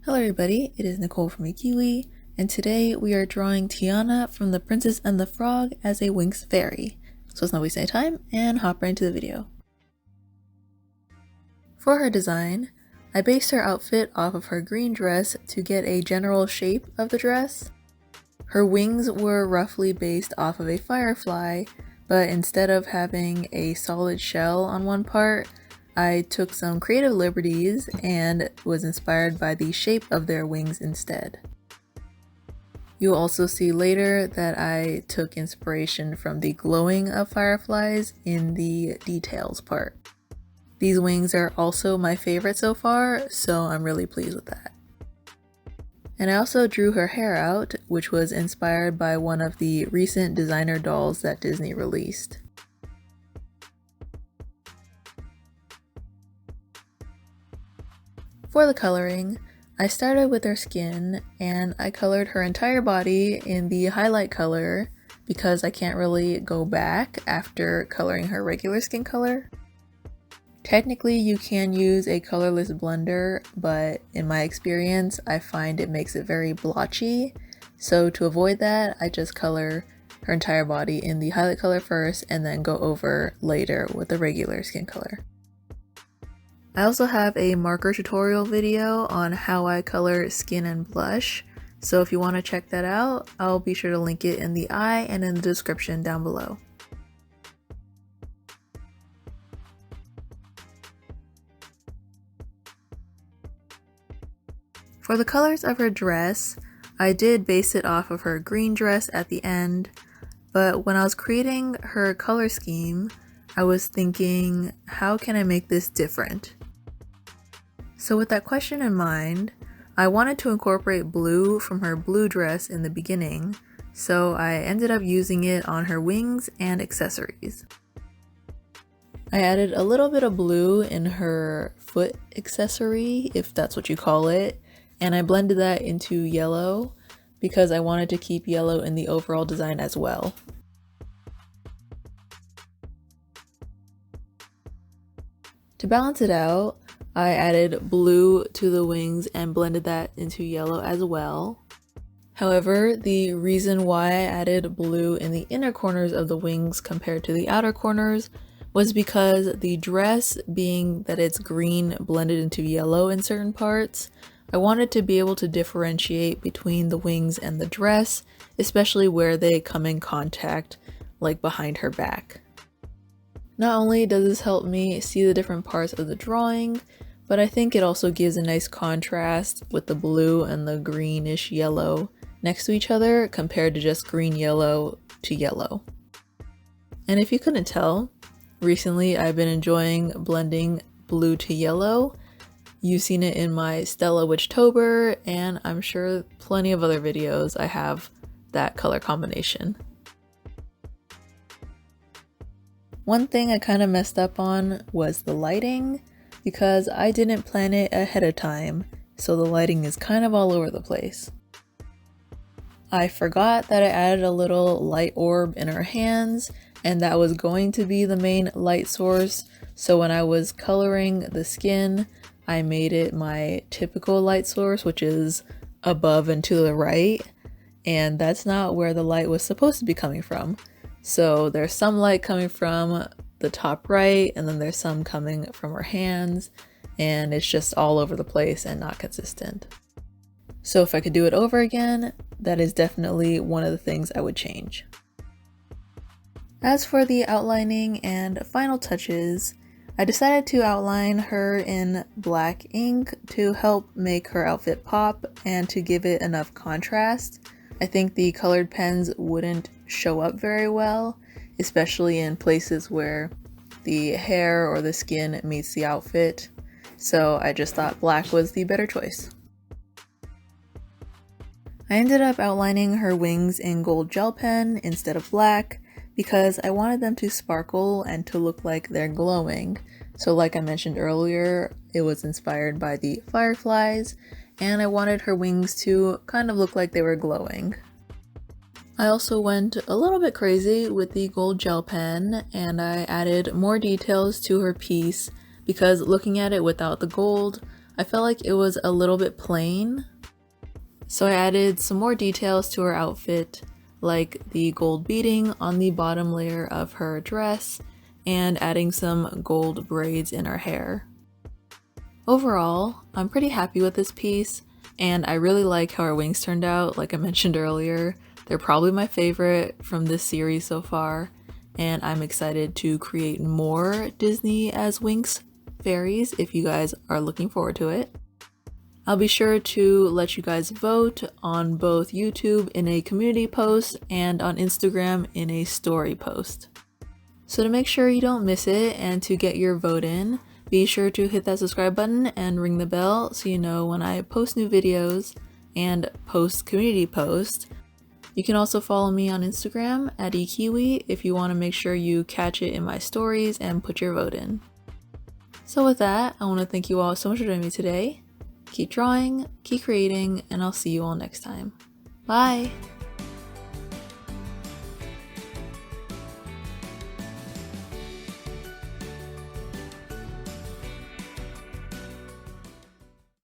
Hello everybody, it is Nicole from Ikiwi, and today we are drawing Tiana from The Princess and the Frog as a Winx fairy. So let's not waste any time and hop right into the video. For her design, I based her outfit off of her green dress to get a general shape of the dress. Her wings were roughly based off of a firefly, but instead of having a solid shell on one part, I took some creative liberties and was inspired by the shape of their wings instead. You'll also see later that I took inspiration from the glowing of fireflies in the details part. These wings are also my favorite so far, so I'm really pleased with that. And I also drew her hair out, which was inspired by one of the recent designer dolls that Disney released. For the coloring, I started with her skin and I colored her entire body in the highlight color because I can't really go back after coloring her regular skin color. Technically, you can use a colorless blender, but in my experience, I find it makes it very blotchy. So to avoid that, I just color her entire body in the highlight color first and then go over later with the regular skin color. I also have a marker tutorial video on how I color skin and blush, so if you want to check that out, I'll be sure to link it in the eye and in the description down below. For the colors of her dress, I did base it off of her green dress at the end, but when I was creating her color scheme, I was thinking, how can I make this different? So with that question in mind, I wanted to incorporate blue from her blue dress in the beginning, so I ended up using it on her wings and accessories. I added a little bit of blue in her foot accessory, if that's what you call it, and I blended that into yellow because I wanted to keep yellow in the overall design as well. To balance it out, I added blue to the wings and blended that into yellow as well. However, the reason why I added blue in the inner corners of the wings compared to the outer corners was because the dress, being that it's green blended into yellow in certain parts, I wanted to be able to differentiate between the wings and the dress, especially where they come in contact, like behind her back. Not only does this help me see the different parts of the drawing, but I think it also gives a nice contrast with the blue and the greenish yellow next to each other compared to just green yellow to yellow. And if you couldn't tell, recently I've been enjoying blending blue to yellow. You've seen it in my Stella Witchtober, and I'm sure plenty of other videos I have that color combination. One thing I kind of messed up on was the lighting, because I didn't plan it ahead of time, so the lighting is kind of all over the place. I forgot that I added a little light orb in her hands, and that was going to be the main light source, so when I was coloring the skin, I made it my typical light source, which is above and to the right, and that's not where the light was supposed to be coming from. So there's some light coming from the top right, and then there's some coming from her hands, and it's just all over the place and not consistent. So if I could do it over again, that is definitely one of the things I would change. As for the outlining and final touches, I decided to outline her in black ink to help make her outfit pop and to give it enough contrast. I think the colored pens wouldn't show up very well, especially in places where the hair or the skin meets the outfit, so I just thought black was the better choice. I ended up outlining her wings in gold gel pen instead of black because I wanted them to sparkle and to look like they're glowing. So like I mentioned earlier, it was inspired by the fireflies, and I wanted her wings to kind of look like they were glowing. I also went a little bit crazy with the gold gel pen, and I added more details to her piece because looking at it without the gold, I felt like it was a little bit plain, so I added some more details to her outfit, like the gold beading on the bottom layer of her dress and adding some gold braids in her hair. Overall, I'm pretty happy with this piece, and I really like how her wings turned out. Like I mentioned earlier, they're probably my favorite from this series so far, and I'm excited to create more Disney as Winx fairies if you guys are looking forward to it. I'll be sure to let you guys vote on both YouTube in a community post and on Instagram in a story post. So to make sure you don't miss it and to get your vote in, be sure to hit that subscribe button and ring the bell so you know when I post new videos and post community posts. You can also follow me on Instagram at ekiwi if you want to make sure you catch it in my stories and put your vote in. So with that, I want to thank you all so much for joining me today. Keep drawing, keep creating, and I'll see you all next time. Bye!